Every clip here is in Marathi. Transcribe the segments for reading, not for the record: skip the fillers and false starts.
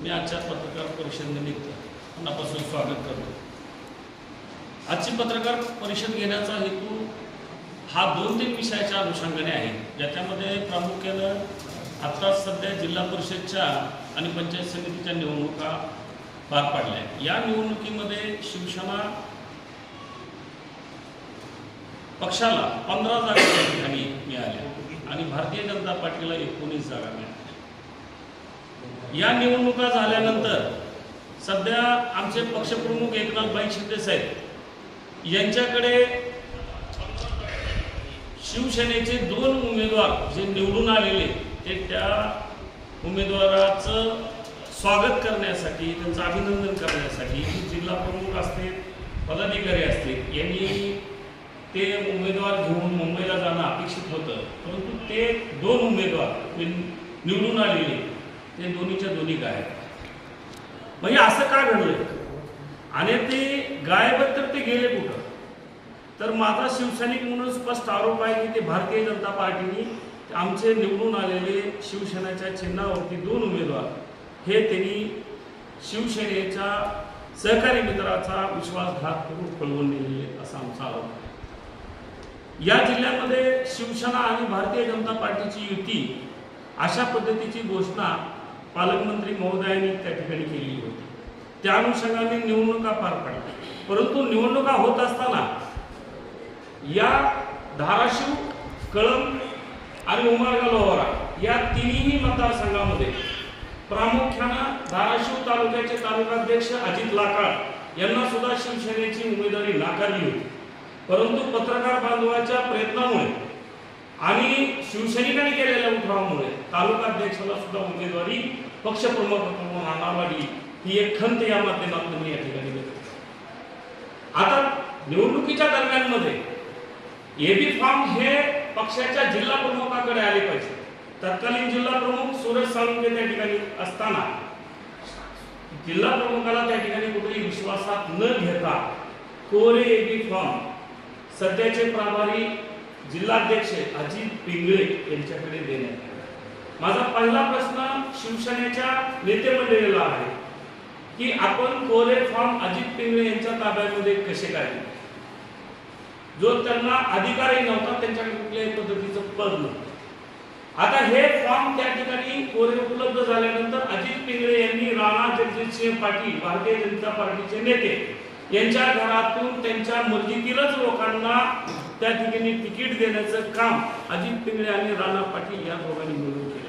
मी आजच्या पत्रकार परिषदेनिमित्त मनापासून स्वागत करतो। आजची पत्रकार परिषद घेण्याचा हेतू हा 2-3 विषयाच्या अनुषंगाने आहे, ज्याच्यामध्ये प्रामुख्यानं आता सध्या जिल्हा परिषदच्या आणि पंचायत समितीच्या निवडणुका पार पडल्या। या निवडणुकीमध्ये शिवसेना पक्षाला 15 जागा त्या ठिकाणी मिळाल्या आणि भारतीय जनता पार्टीला 19 जागा मिळाल्या। या निवडणुका झाल्यानंतर सध्या आमचे पक्षप्रमुख एकनाथ शिंदे साहेब यांच्याकडे शिवसेनेचे 2 उमेदवार जे निवडून आलेले ते त्या उमेदवाराचं स्वागत करण्यासाठी, त्यांचं अभिनंदन करण्यासाठी जिल्हा प्रमुख असतील, पदाधिकारी असतील, यांनी ते उमेदवार घेऊन मुंबईला जाणं अपेक्षित होतं, परंतु ते 2 उमेदवार निवडून आलेले ते दोन्हीच्या दोन्ही गायब। म्हणजे असं का घडलं आणि ते गायब तर ते गेले कुठं? तर माझा शिवसैनिक म्हणून स्पष्ट आरोप आहे की ते भारतीय जनता पार्टीने आमचे निवडून आलेले शिवसेनेच्या चिन्हावरती 2 उमेदवार हे त्यांनी शिवसेनेच्या सहकारी मित्राचा विश्वासघात करून पळवून नेले असा आमचा आरोप आहे। या जिल्ह्यामध्ये शिवसेना आणि भारतीय जनता पार्टीची युती अशा पद्धतीची घोषणा पालकमंत्री महोदयांनी त्या ठिकाणी केलेली होती। त्या अनुषंगाने निवडणुका पार पडल्या, परंतु निवडणुका होत असताना या धाराशिव, कळंब आणि उमरगा लोहारा या तिन्ही मतदारसंघामध्ये प्रामुख्यानं धाराशिव तालुक्याचे तालुकाध्यक्ष अजित लाकाळ यांना सुद्धा शिवसेनेची उमेदवारी नाकारली होती, परंतु पत्रकार बांधवाच्या प्रयत्नामुळे आणि शिवसैनिकांनी केलेल्या उठावामुळे तालुकाध्यक्षाला सुद्धा उमेदवारी पक्षप्रमुख म्हणून आणावी ही एक खंत या माध्यमातून मी या ठिकाणी व्यक्त करतो। आता निवडणुकीच्या दरम्यानमध्ये एबी फॉर्म हे पक्षाच्या जिल्हा प्रमुखाकडे आले पाहिजे। तत्कालीन जिल्हा प्रमुख सुरेश साळुंखे त्या ठिकाणी असताना जिल्हा प्रमुखाला त्या ठिकाणी कुठेही विश्वासात न घेता कोरे एबी फॉर्म सध्याचे प्रभारी जिल्हाध्यक्ष अजित पिंगळे यांच्याकडे देण्यात आले। माझा पहिला प्रश्न शिवसेनेच्या नेते मंडळीला आहे की आपण कोरे फॉर्म अजित पिंगळे यांच्या ताब्यामध्ये कसे काय दिले? जो त्यांना अधिकारही नव्हता, त्यांच्याकडे कुठल्याही पद्धतीचं पद नव्हतं। आता हे फॉर्म त्या ठिकाणी कोरे उपलब्ध झाल्यानंतर अजित पिंगळे यांनी राणा जगजितसिंह पाटील भारतीय जनता पार्टीचे नेते यांच्या घरातून त्यांच्या मर्जीतीलच लोकांना त्या ठिकाणी तिकीट देण्याचं काम अजित पिंगळे आणि राणा पाटील या दोघांनी मिळून केलं।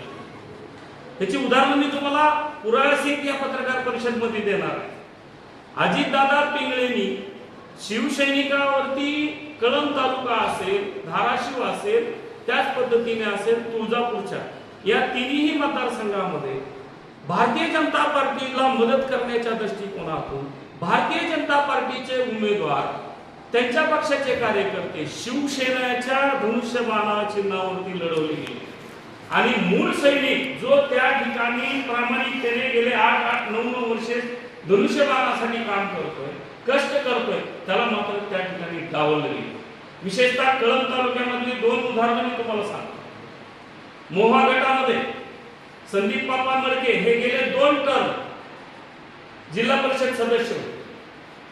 त्याची उदाहरण मी तुम्हाला पुराव्यासहित या पत्रकार परिषदेमध्ये देणार आहे। अजितदादा पिंगळेंनी शिवसैनिकावरती कळंब तालुका असेल, धाराशिव असेल, त्याच पद्धतीने असेल तुळजापूरच्या या तिन्ही मतदारसंघामध्ये भारतीय जनता पार्टीला मदत करण्याच्या दृष्टिकोनातून भारतीय जनता पार्टीचे उमेदवार, त्यांच्या पक्षाचे कार्यकर्ते शिवसेनेच्या धनुष्यबाणा चिन्हावरती लढवले गेले आणि मूळ सैनिक जो त्या ठिकाणी प्रामाणिकतेने गेले 8-9 वर्षे धनुष्यबाणासाठी काम करतोय, कष्ट करतोय, त्याला मात्र त्या ठिकाणी डावललं गेलं। विशेषतः कळंब तालुक्यामधली 2 उदाहरणं मी तुम्हाला सांगतो। मोहा गटामध्ये संदीप बाप्पा मडके हे गेले 2 टर्म जिल्हा परिषद सदस्य होते,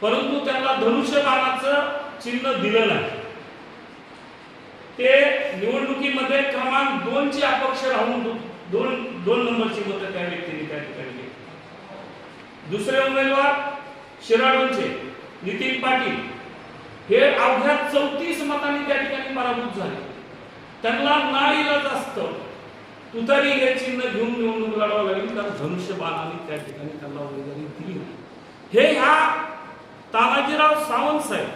परंतु त्यांना धनुष्यबाणाचं चिन्ह दिलं नाही। ते निवडणुकीमध्ये क्रमांक 2 ची अपक्ष राहून 2 नंबरची मतं त्या व्यक्तीने त्या ठिकाणी घेतली। दुसरे उमेदवार शिराडोंचे नितीन पाटील हे अवघ्या 34 मतांनी त्या ठिकाणी पराभूत झाले। त्यांना नाईलाज असतं तुतारी हे चिन्ह घेऊन निवडणूक लढवावी लागली, कारण धनुष्यबाणाने त्या ठिकाणी त्यांना उमेदवारी दिली नाही। हे ह्या तानाजीराव सावंत साहेब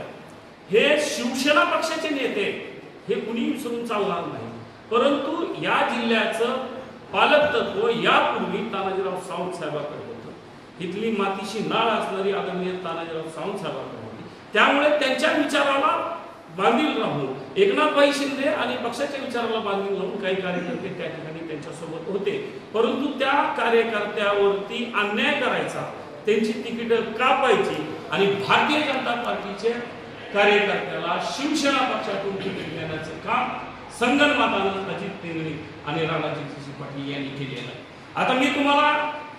हे शिवसेना पक्षाचे नेते, हे कुणी विसरून चालणार नाही, परंतु या जिल्ह्याचं पालकत्व यापूर्वी तानाजीराव सावंत साहेबांकडे होतं। इथली मातीशी नाळ असणारी आदरणीय तानाजीराव सावंत साहेबांकडे होती, त्यामुळे त्यांच्या विचाराला बांधील राहून एकनाथ शिंदे आणि पक्षाच्या विचाराला बांधील राहून काही कार्यकर्ते त्या ठिकाणी त्यांच्यासोबत होते, परंतु त्या कार्यकर्त्यावरती अन्याय करायचा, त्यांची तिकीट कापायची आणि भारतीय जनता पार्टीचे कार्यकर्त्याला शिवसेना पक्षातून तिकीट देण्याचं काम संगनमतानं अजित पिंगळे आणि राणा जगजितसिंह पाटील यांनी केलेलं आहे। आता मी तुम्हाला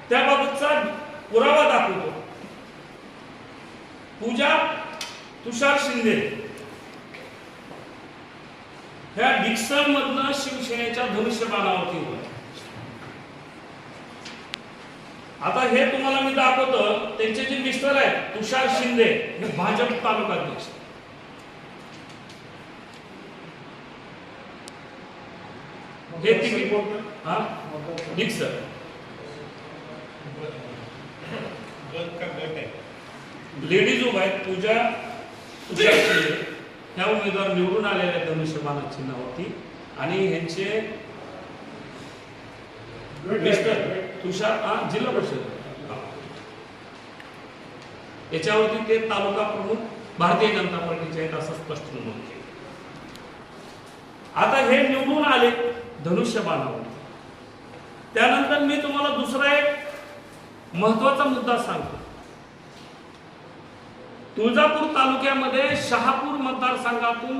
त्याबाबतचा पूजा तुषार शिंदे ह्या डिक्सन मधनं शिवसेनेच्या धनुष्यबाणावरती होत्या. आता हे तुम्हाला मी दाखवतो. त्यांचे जे मिस्टर आहेत तुषार शिंदे हे भाजप तालुका अध्यक्ष. हे तिकीट हा डिक्सन लेडीज उभा आहेत पूजा तुषार शिंदे ह्या उमेदवार निवडून आलेल्या धनुष्यबाण चिन्हावरती आणि ह्यांचे मिस्टर तुषार जिल्हा परिषद याच्यावरती ते तालुका प्रमुख भारतीय जनता पार्टीचे आहेत असं स्पष्ट नमूद केलं. आता हे निवडून आले धनुष्यबाणावर. त्यानंतर मी तुम्हाला दुसरा एक महत्वाचा मुद्दा सांगतो. तुळजापूर तालुक्यामध्ये शहापूर मतदारसंघातून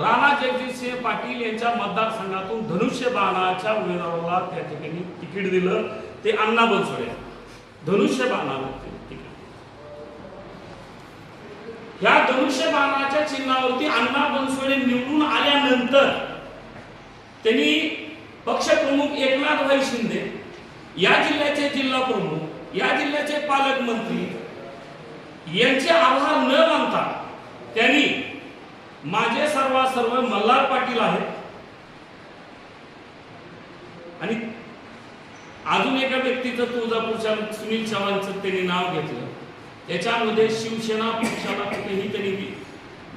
राणा जगजितसिंह पाटील यांच्या मतदारसंघातून धनुष्यबाणाच्या उमेदवाराला त्या ठिकाणी तिकीट दिलं. ते अण्णा बनसोडे धनुष्यबाणाला तिकीट. या धनुष्यबाणाच्या चिन्हावरती अण्णा बनसोडे निवडून आल्यानंतर त्यांनी पक्षप्रमुख एकनाथभाई शिंदे या जिल्ह्याचे जिल्हा प्रमुख या जिल्ह्याचे पालकमंत्री यांचे आभार न मानता त्यांनी माझे सर्व मल्हार पाटील आहेत आणि अजून एका व्यक्तीचं तुळजापूरच्या सुनील चव्हाणचं त्यांनी नाव घेतलं. त्याच्यामध्ये शिवसेना पक्षाला कुठेही त्यांनी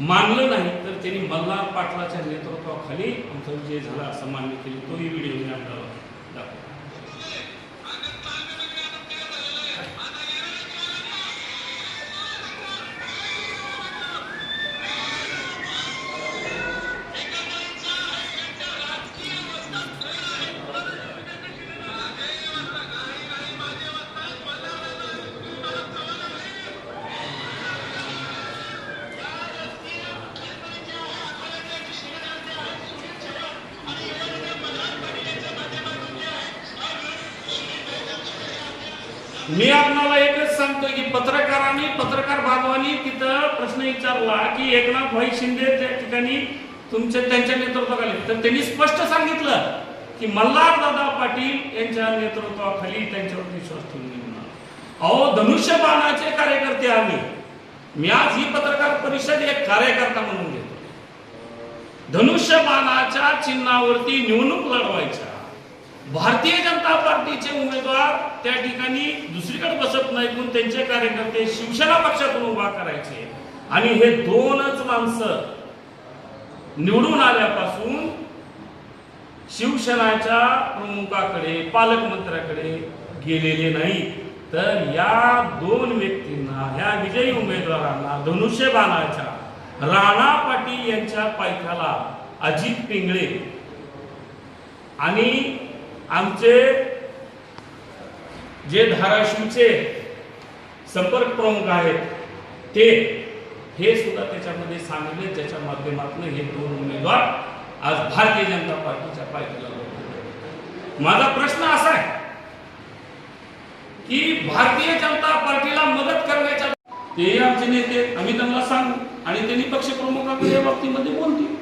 मानलं नाही तर त्यांनी मल्हार पाटलाच्या नेतृत्वाखाली आमचा विजय झाला असं मान्य केलं. तोही व्हिडिओ मी आपल्याला दाखवतो. मी आपल्याला एकच सांगतो की पत्रकार बांधवांनी तिथं प्रश्न विचारला की एकनाथभाई शिंदे त्या ठिकाणी त्यांच्या नेतृत्वाखाली तर त्यांनी स्पष्ट सांगितलं की मल्हार दादा पाटील यांच्या नेतृत्वाखाली त्यांच्यावर विश्वास ठेवून. अहो धनुष्यबाणाचे कार्यकर्ते आम्ही. मी आज ही पत्रकार परिषद एक कार्यकर्ता म्हणून घेतो. धनुष्यबाणाच्या चिन्हावरती निवडणूक लढवायच्या भारतीय जनता पार्टीचे उमेदवार त्या ठिकाणी दुसरीकडे बसत नाही पण त्यांचे कार्यकर्ते शिवसेना पक्षातून उभा करायचे आणि हे दोनच माणसं निवडून आल्यापासून शिवसेनाच्या प्रमुखाकडे पालकमंत्र्याकडे गेलेले नाही. तर या दोन व्यक्तींना ह्या विजयी उमेदवारांना धनुष्यबाणाच्या राणा पाटील यांच्या पायथ्याला अजित पिंगळे आणि आमचे जे धाराशिवचे संपर्क प्रमुख आहेत ते हे सुद्धा त्याच्यामध्ये सांगितले ज्याच्या माध्यमातून हे दोन उमेदवार आज भारतीय जनता पार्टीच्या पायथ्याला लागले. माझा प्रश्न असा आहे की भारतीय जनता पार्टीला मदत करण्याच्या ते आमचे नेते आम्ही त्यांना सांगू आणि त्यांनी पक्षप्रमुखांकडे या बाबतीमध्ये बोलतील.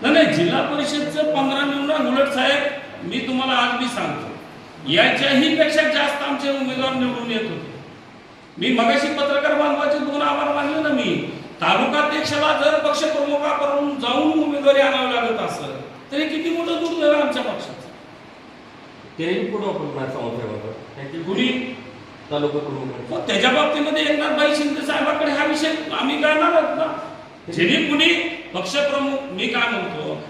नाही जिल्हा परिषदचं 15 निवडून उलट साहेब मी तुम्हाला आज मी सांगतो याच्याही पेक्षा जास्त आमचे उमेदवार निवडून येत होते. मी मगाशी पत्रकार बांधवाचे 2 आभार मानले ना. मी तालुकाध्यक्षाला जर पक्षप्रमुखाकडून जाऊन उमेदवारी आणावी लागत असेल तरी किती मोठं दुर्दैव आमच्या पक्षाचं. तेही पुढे आपण कुणी तालुका प्रमुख त्याच्या बाबतीमध्ये एकनाथभाई शिंदे साहेबांकडे हा विषय आम्ही करणार आहोत ना. ज्यांनी कुणी पक्षप्रमुख मी काय म्हणतो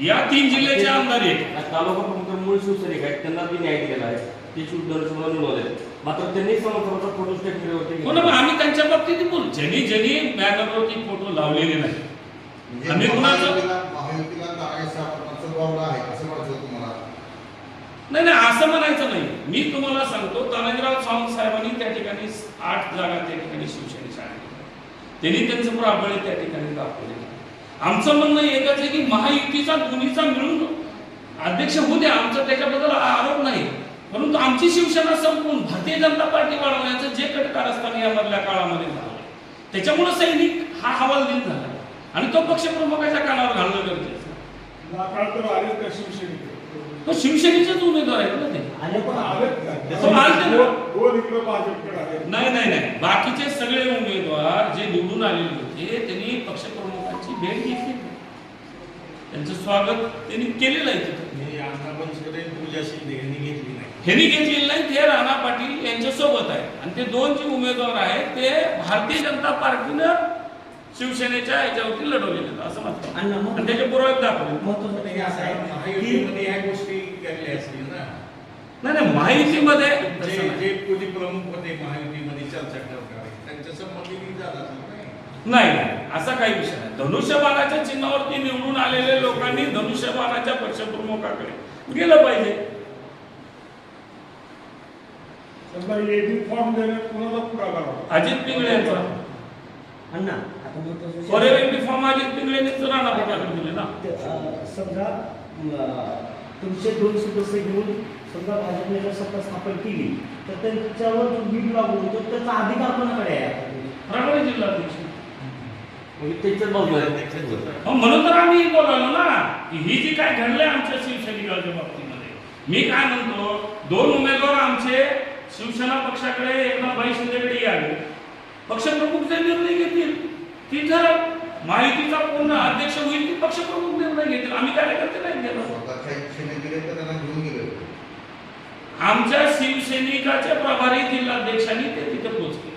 या 3 जिल्ह्याचे आमदार आहेत. तालुका प्रमुख मूळ शिवसैनिक आहेत त्यांना बी न्याय केला आहे. ते शिवधनुष्यबाण निवडले मात्र त्यांनी समाजाचा फोटो स्टेट केले होते. हो ना आम्ही त्यांच्या बाबतीत बोलू. ज्यांनी बॅनरवरती फोटो लावलेले नाही आम्ही कुणाचं नाही असं म्हणायचं नाही. मी तुम्हाला सांगतो तानाजीराव सावंत साहेबांनी त्या ठिकाणी 8 जागा त्या ठिकाणी शिवसेनेच्या आहेत. त्यांनी त्यांचं प्राबल्य त्या ठिकाणी दाखवले. आमचं म्हणणं एकच आहे की महायुतीचा दोन्हीचा मिळून अध्यक्ष होऊ द्या, आमचा त्याच्याबद्दल आरोप नाही, परंतु आमची शिवसेना संपून भारतीय जनता पार्टी वाढवण्याचं जे कारस्थान या मधल्या काळामध्ये झालं त्याच्यामुळे सैनिक हा हवालदिल झाला आणि तो पक्षप्रमुखाच्या कानावर घालणं गरजेचं. तो शिवसेनेचेच उमेदवार आहेत ना ते. नाही नाही नाही, बाकीचे सगळे उमेदवार जे निवडून आलेले होते त्यांनी पक्षप्रमुखांची भेट घेतली, त्यांचं स्वागत त्यांनी केलेलं आहे तिथं. ह्यांनी घेतलेलं नाही, ते राणा पाटील यांच्या सोबत आहे आणि ते दोन जे उमेदवार आहेत ते भारतीय जनता पार्टीनं शिवसेनेच्या याच्यावरती लढवलेले आहेत असं म्हणतात आणि त्याचे पुरावे दाखवले. नाही नाही, माहितीमध्ये नाही नाही असा काही विषय नाही. धनुष्यबाणाच्या चिन्हावरती निवडून आलेल्या लोकांनी धनुष्यबाणाच्या पक्षप्रमुखाकडे गेलं पाहिजे. अजित पिंगळे यांचा फॉर्म अजित पिंगळेंनीच राणा पाटलाकडे दिले ना. समजा तुमचे 2 सदस्य घेऊन समजा भाजपने जर सत्ता स्थापन केली तर त्यांच्यावर जो बीड लागू होतो त्याचा अधिकार कोणाकडे आहे? राणा जिल्हाध्यक्ष. त्याच्यात म्हणून तर आम्ही बोलालो ना की ही जी काय घडलंय आमच्या शिवसैनिकांच्या बाबतीमध्ये. मी काय म्हणतो, 2 उमेदवार आमचे शिवसेना पक्षाकडे एकनाथभाई शिंदेकडे यावे, पक्षप्रमुख जे निर्णय घेतील ती ठरव. माहितीचा पूर्ण अध्यक्ष होईल ती पक्षप्रमुख निर्णय घेतील, आम्ही कार्यकर्ते नाही घेणार. आमच्या शिवसैनिकाच्या प्रभारी जिल्हाध्यक्षांनी ते तिथे पोहोचले.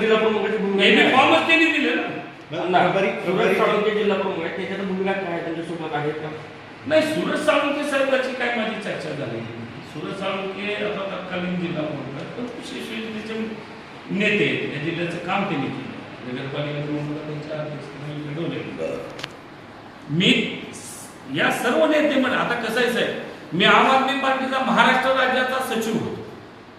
जिल्हा प्रमुखाची भूमिका फॉर्मच त्यांनी दिले ना. सुरज साळुंखे जिल्हा प्रमुख आहे, त्याच्यात भूमिका काय त्यांच्यासोबत आहेत का? नाही, सुरज साळुंखे साहेबांची काय माझी चर्चा झाली. सुरज साळुंखे आता तत्कालीन जिल्हा प्रमुख आहेत, पण शिवसेनेचे नेते आहेत, त्या जिल्ह्याचं काम त्यांनी केलं. नगरपालिका निवडणुका त्यांच्या अध्यक्षतेखाली लढवले. मी या सर्व नेते म्हणजे आता कसं आहे साहेब, मी आम आदमी पार्टीचा महाराष्ट्र राज्याचा सचिव होतो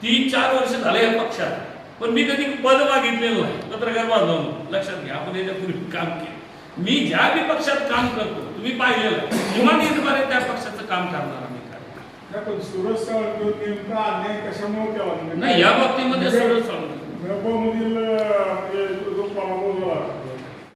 3-4 वर्ष झाले या पक्षात, पण मी कधी पद मागितलेलं नाही. पत्रकार बांधवून लक्षात घ्या, आपण याच्यापूर्वी काम केलं. मी ज्या बी पक्षात काम करतो तुम्ही पाहिलेलं किंवा निर्माणे त्या पक्षाचं काम करणार आम्ही काय. सुरज साळुंखे नेमका अन्याय कशामुळे केला? नाही, या बाबतीमध्ये सुरज साळुंखे मधील